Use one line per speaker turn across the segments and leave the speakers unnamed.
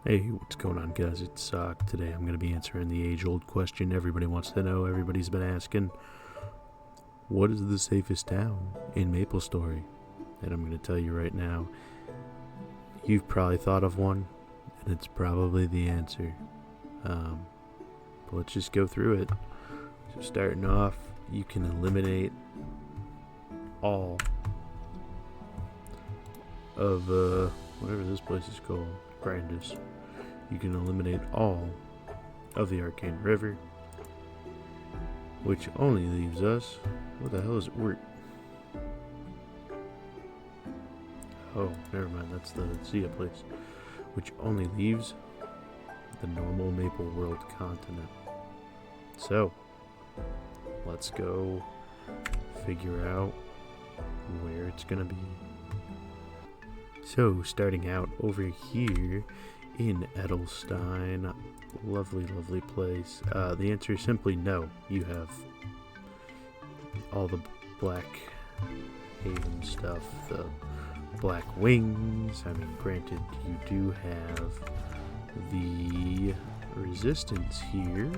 Hey, what's going on, guys? It's Sock. Today I'm going to be answering the age-old question everybody wants to know, everybody's been asking. What is the safest town in MapleStory? And I'm going to tell you right now, you've probably thought of one, and it's probably the answer. But let's just go through it. So starting off, you can eliminate all of, whatever this place is called, Grandis. You can eliminate all of the Arcane River, which only leaves us. What the hell is Oort? Oh, never mind. That's the Zia place, which only leaves the normal Maple World continent. So, let's go figure out where it's gonna be. So, starting out over here in Edelstein, lovely, lovely place. The answer is simply no. You have all the Black Haven stuff, the Black Wings. I mean, granted, you do have the Resistance here,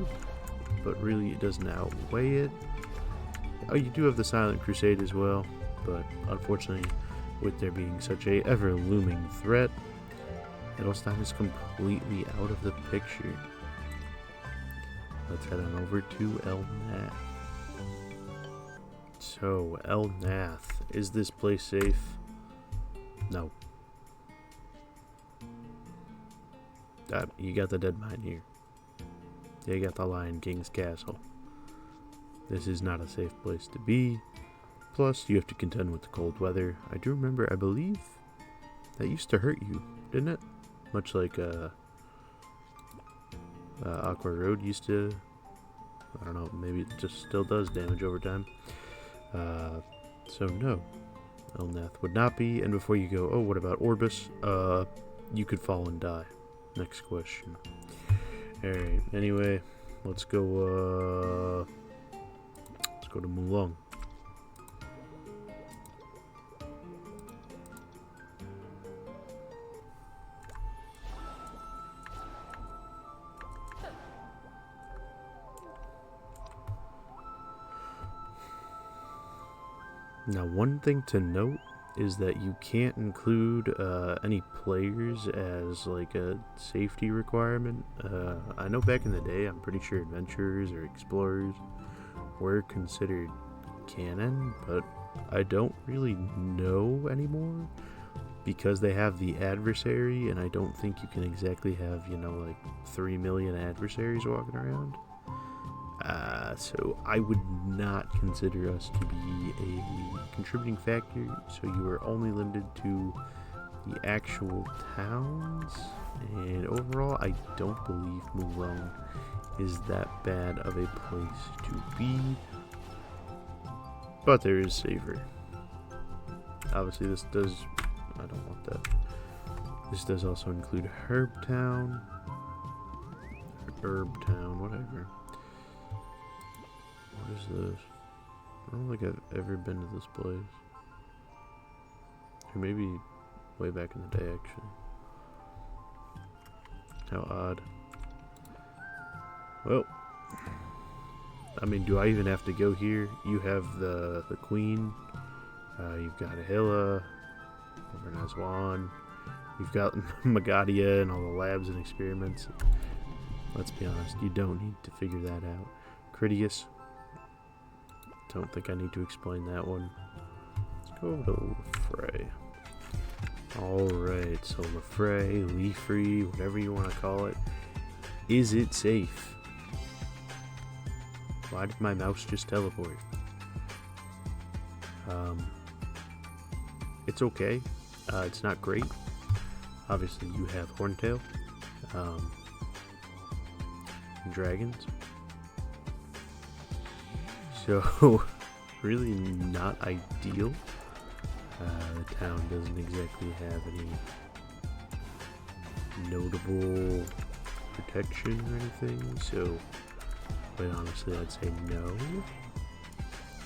but really it doesn't outweigh it. Oh, you do have the Silent Crusade as well, but unfortunately, with there being such a ever-looming threat, Edelstein is completely out of the picture. Let's head on over to Elnath. So, Elnath, is this place safe? No. You got the Dead Mine here. You got the Lion King's castle. This is not a safe place to be. Plus, you have to contend with the cold weather. I do remember, I believe, that used to hurt you, didn't it? Much like Aqua Road used to. I don't know, maybe it just still does damage over time. So no, Elnath would not be. And before you go, oh, what about Orbis? You could fall and die. Next question. Alright, anyway, let's go to Mulong. Now, one thing to note is that you can't include any players as like a safety requirement. I know back in the day, I'm pretty sure adventurers or explorers were considered canon, but I don't really know anymore because they have the adversary, and I don't think you can exactly have, like 3 million adversaries walking around. So I would not consider us to be a contributing factor, so you are only limited to the actual towns, and overall I don't believe Mulong is that bad of a place to be, but there is safer. Obviously this does, I don't want that. This does also include Herbtown, whatever. What is this? I don't think I've ever been to this place. Or maybe way back in the day, actually. How odd. Well, I mean, do I even have to go here? You have the Queen. You've got Ahila over in Aswan. You've got Magadia and all the labs and experiments. Let's be honest, you don't need to figure that out. Critias. Don't think I need to explain that one. Let's go to Lefray. Alright, so Lefray, Leafree, whatever you want to call it. Is it safe? Why did my mouse just teleport? It's okay. It's not great. Obviously, you have Horntail. Dragons. So, really not ideal. The town doesn't exactly have any notable protection or anything, so quite honestly I'd say no.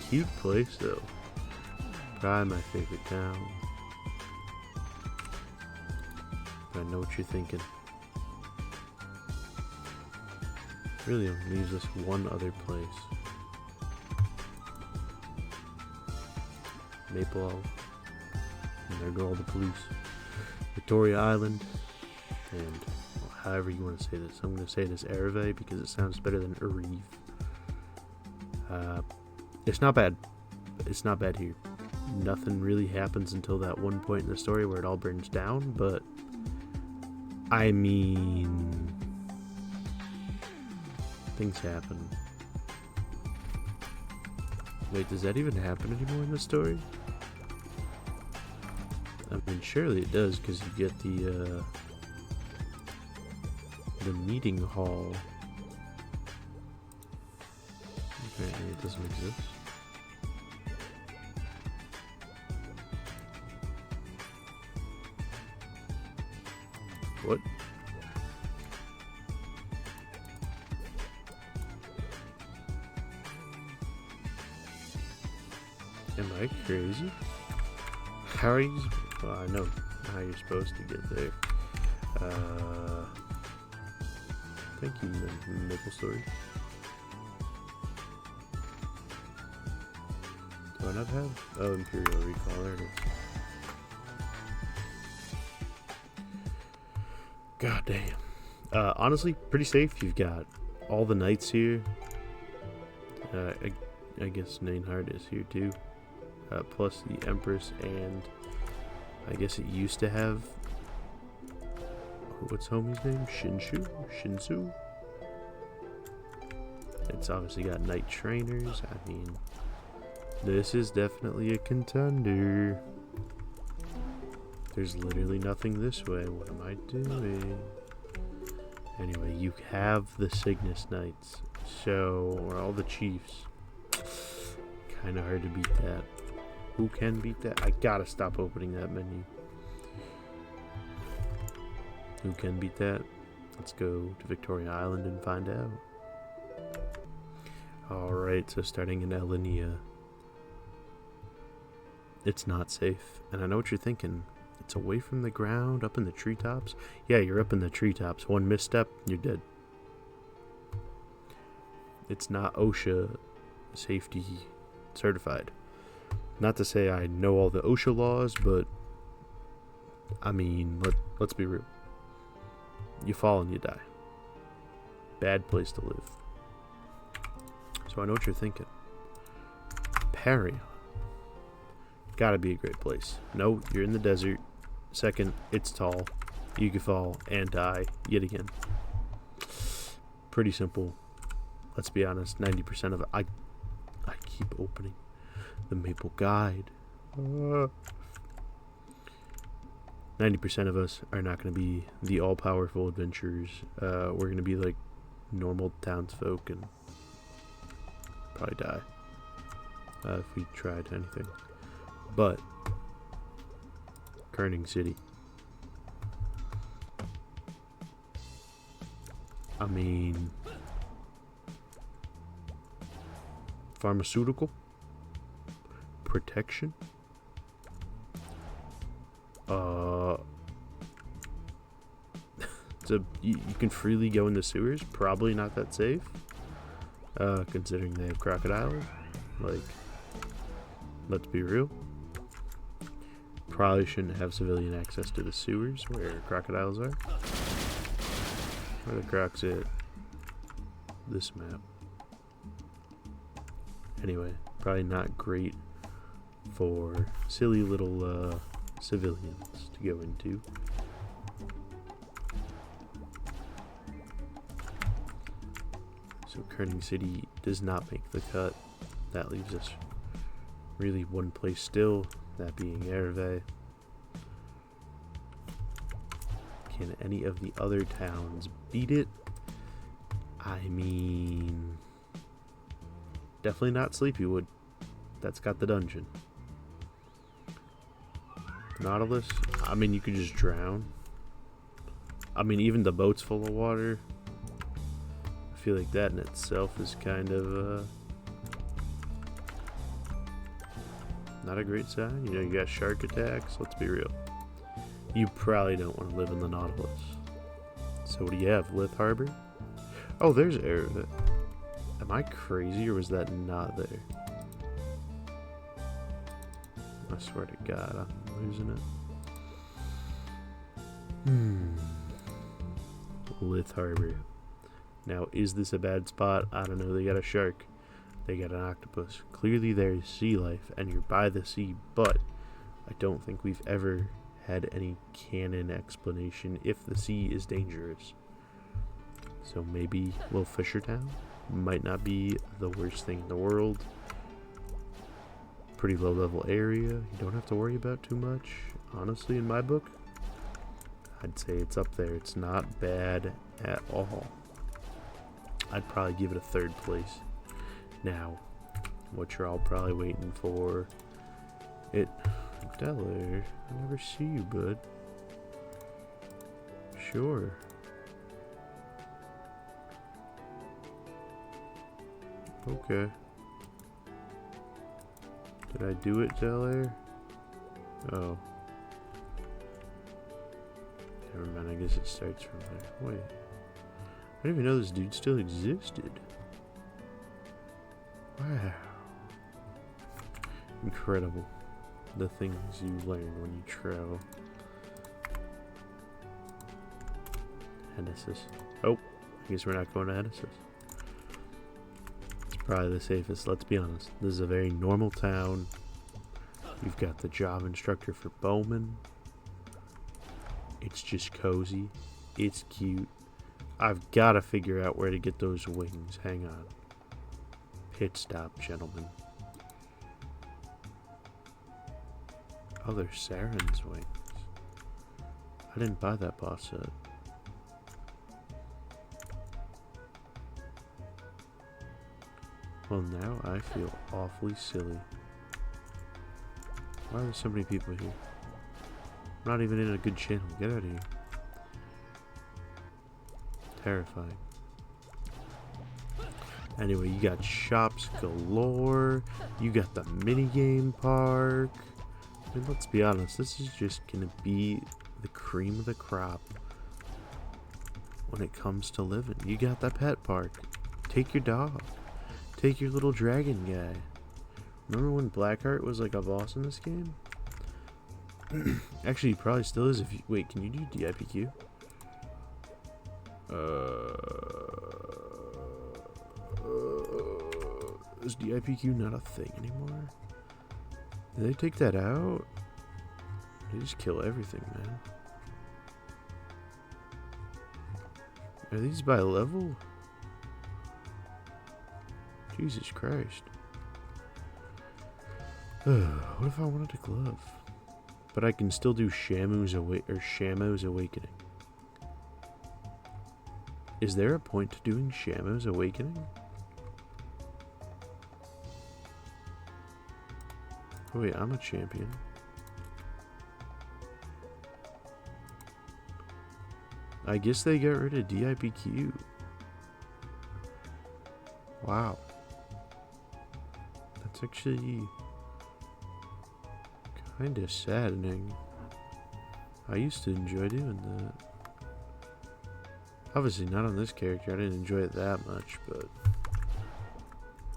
Cute place though. Probably my favorite town. I know what you're thinking. Really only leaves us one other place. Maple, and there go all the police. Victoria Island, and however you want to say this. I'm going to say this Ereve because it sounds better than Erive. It's not bad. It's not bad here. Nothing really happens until that one point in the story where it all burns down, but I mean, things happen. Wait, does that even happen anymore in the story? I mean, surely it does, because you get the meeting hall. Apparently it doesn't exist. What? Am I crazy? How are you? Well, I know how you're supposed to get there. Thank you, MapleStory. Do I not have? Oh, Imperial Recall. There it is. God damn. Honestly, pretty safe. You've got all the knights here. I guess Nainhard is here too. Plus the Empress, and I guess it used to have, what's homie's name? Shinsu? It's obviously got knight trainers. I mean, this is definitely a contender. There's literally nothing this way. What am I doing? Anyway, you have the Cygnus Knights. So, or all the chiefs. Kinda hard to beat that. Who can beat that? I gotta stop opening that menu. Who can beat that? Let's go to Victoria Island and find out. Alright, so starting in Elenia. It's not safe. And I know what you're thinking. It's away from the ground, up in the treetops. Yeah, you're up in the treetops. One misstep, you're dead. It's not OSHA safety certified. Not to say I know all the OSHA laws, but I mean, let's be real. You fall and you die. Bad place to live. So I know what you're thinking. Parion. Gotta be a great place. No, you're in the desert. Second, it's tall. You can fall and die yet again. Pretty simple. Let's be honest, 90% of it. I keep opening the Maple Guide. 90% of us are not going to be the all-powerful adventurers. We're going to be like normal townsfolk and probably die if we tried anything. But Kerning City. I mean, pharmaceutical protection. So you can freely go in the sewers. Probably not that safe, considering they have crocodiles. Like, let's be real. Probably shouldn't have civilian access to the sewers where crocodiles are. Where the crocs at? This map. Anyway, probably not great for silly little civilians to go into. So Kerning City does not make the cut. That leaves us really one place still, that being Ereve. Can any of the other towns beat it? I mean, definitely not Sleepywood. That's got the dungeon. Nautilus? I mean, you could just drown. I mean, even the boat's full of water. I feel like that in itself is kind of not a great sign. You know, you got shark attacks. Let's be real. You probably don't want to live in the Nautilus. So what do you have? Lith Harbor? Oh, there's air. Am I crazy or was that not there? I swear to God, I'm losing it. Lith Harbor. Now, is this a bad spot? I don't know. They got a shark. They got an octopus. Clearly there's sea life and you're by the sea, but I don't think we've ever had any canon explanation if the sea is dangerous. So maybe Little Fisher Town might not be the worst thing in the world. Pretty low level area. You don't have to worry about too much. Honestly, in my book, I'd say it's up there. It's not bad at all. I'd probably give it a 3rd place. Now, what you're all probably waiting for. Deller, I never see you, bud. Sure. Okay. Did I do it, Deller? Oh. Never mind, I guess it starts from there. Wait. I didn't even know this dude still existed. Wow. Incredible. The things you learn when you travel. Hennessy's. Oh, I guess we're not going to Hennessy's. It's probably the safest, let's be honest. This is a very normal town. You've got the job instructor for Bowman. It's just cozy. It's cute. I've got to figure out where to get those wings. Hang on. Pit stop, gentlemen. Oh, they're Saren's wings. I didn't buy that boss set. Well, now I feel awfully silly. Why are there so many people here? I'm not even in a good channel. Get out of here. Terrifying. Anyway, you got shops galore. You got the minigame park. I mean, let's be honest. This is just gonna be the cream of the crop when it comes to living. You got the pet park. Take your dog. Take your little dragon guy. Remember when Blackheart was like a boss in this game? Actually, he probably still is if you... Wait, can you do DIPQ? Is DIPQ not a thing anymore? Did they take that out? They just kill everything, man. Are these by level? Jesus Christ. What if I wanted a glove? But I can still do Shamu's Awakening. Is there a point to doing Shamu's Awakening? Oh wait, I'm a champion. I guess they got rid of DIPQ. Wow. That's actually kind of saddening. I used to enjoy doing that. Obviously not on this character, I didn't enjoy it that much, but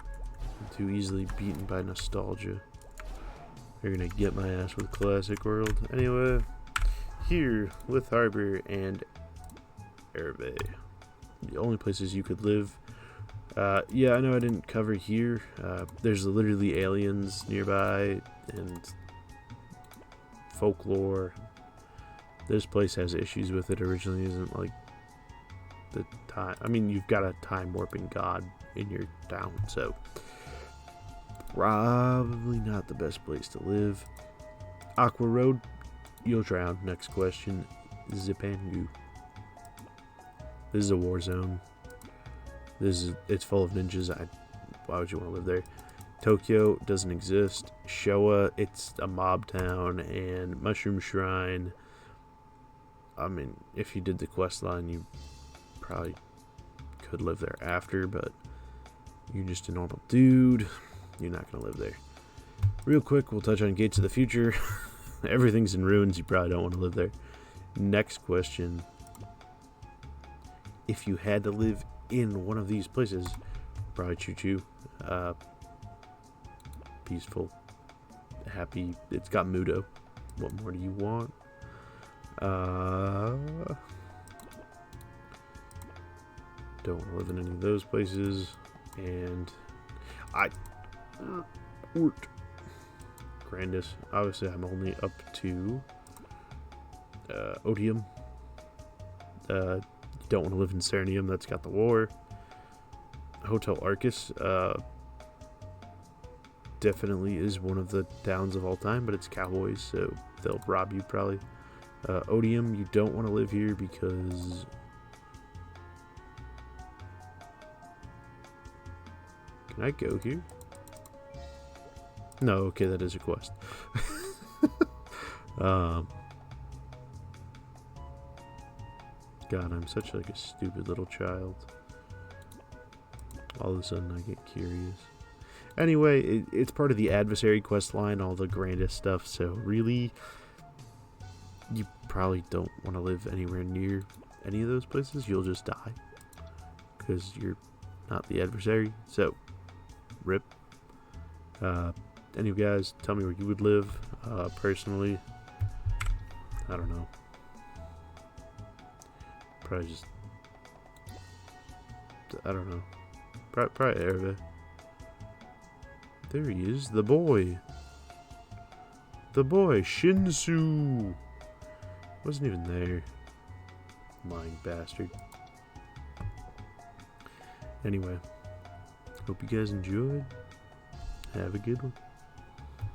I'm too easily beaten by nostalgia. They're gonna get my ass with Classic World. Anyway, here, Lith Harbor and Airbay. The only places you could live. Yeah, I know I didn't cover here. There's literally aliens nearby and folklore. This place has issues with it. Originally isn't like the time. I mean, you've got a time warping god in your town, so probably not the best place to live. Aqua Road, you'll drown. Next question. Zipangu. This is a war zone. It's full of ninjas. Why would you want to live there? Tokyo doesn't exist. Showa, it's a mob town, and Mushroom Shrine. I mean, if you did the quest line, you probably could live there after, but you're just a normal dude. You're not gonna live there. Real quick, we'll touch on Gates of the Future. Everything's in ruins. You probably don't want to live there. Next question. If you had to live in one of these places, probably choo-choo. Peaceful, happy. It's got Mudo. What more do you want? Don't want to live in any of those places. And Oort. Grandis. Obviously, I'm only up to Odium. You don't want to live in Cernium. That's got the war. Hotel Arcus. Definitely is one of the towns of all time, but it's cowboys, so they'll rob you probably. Odium, you don't want to live here because can I go here? No, okay, that is a quest. God, I'm such like a stupid little child. All of a sudden I get curious. Anyway, it's part of the adversary quest line, all the grandest stuff, so really, you probably don't want to live anywhere near any of those places. You'll just die, because you're not the adversary, so, rip. Any of you guys, tell me where you would live. Personally, I don't know. Probably just, I don't know. Probably Arva. There he is, the boy. The boy, Shinsu. Wasn't even there. Lying bastard. Anyway, hope you guys enjoyed. Have a good one.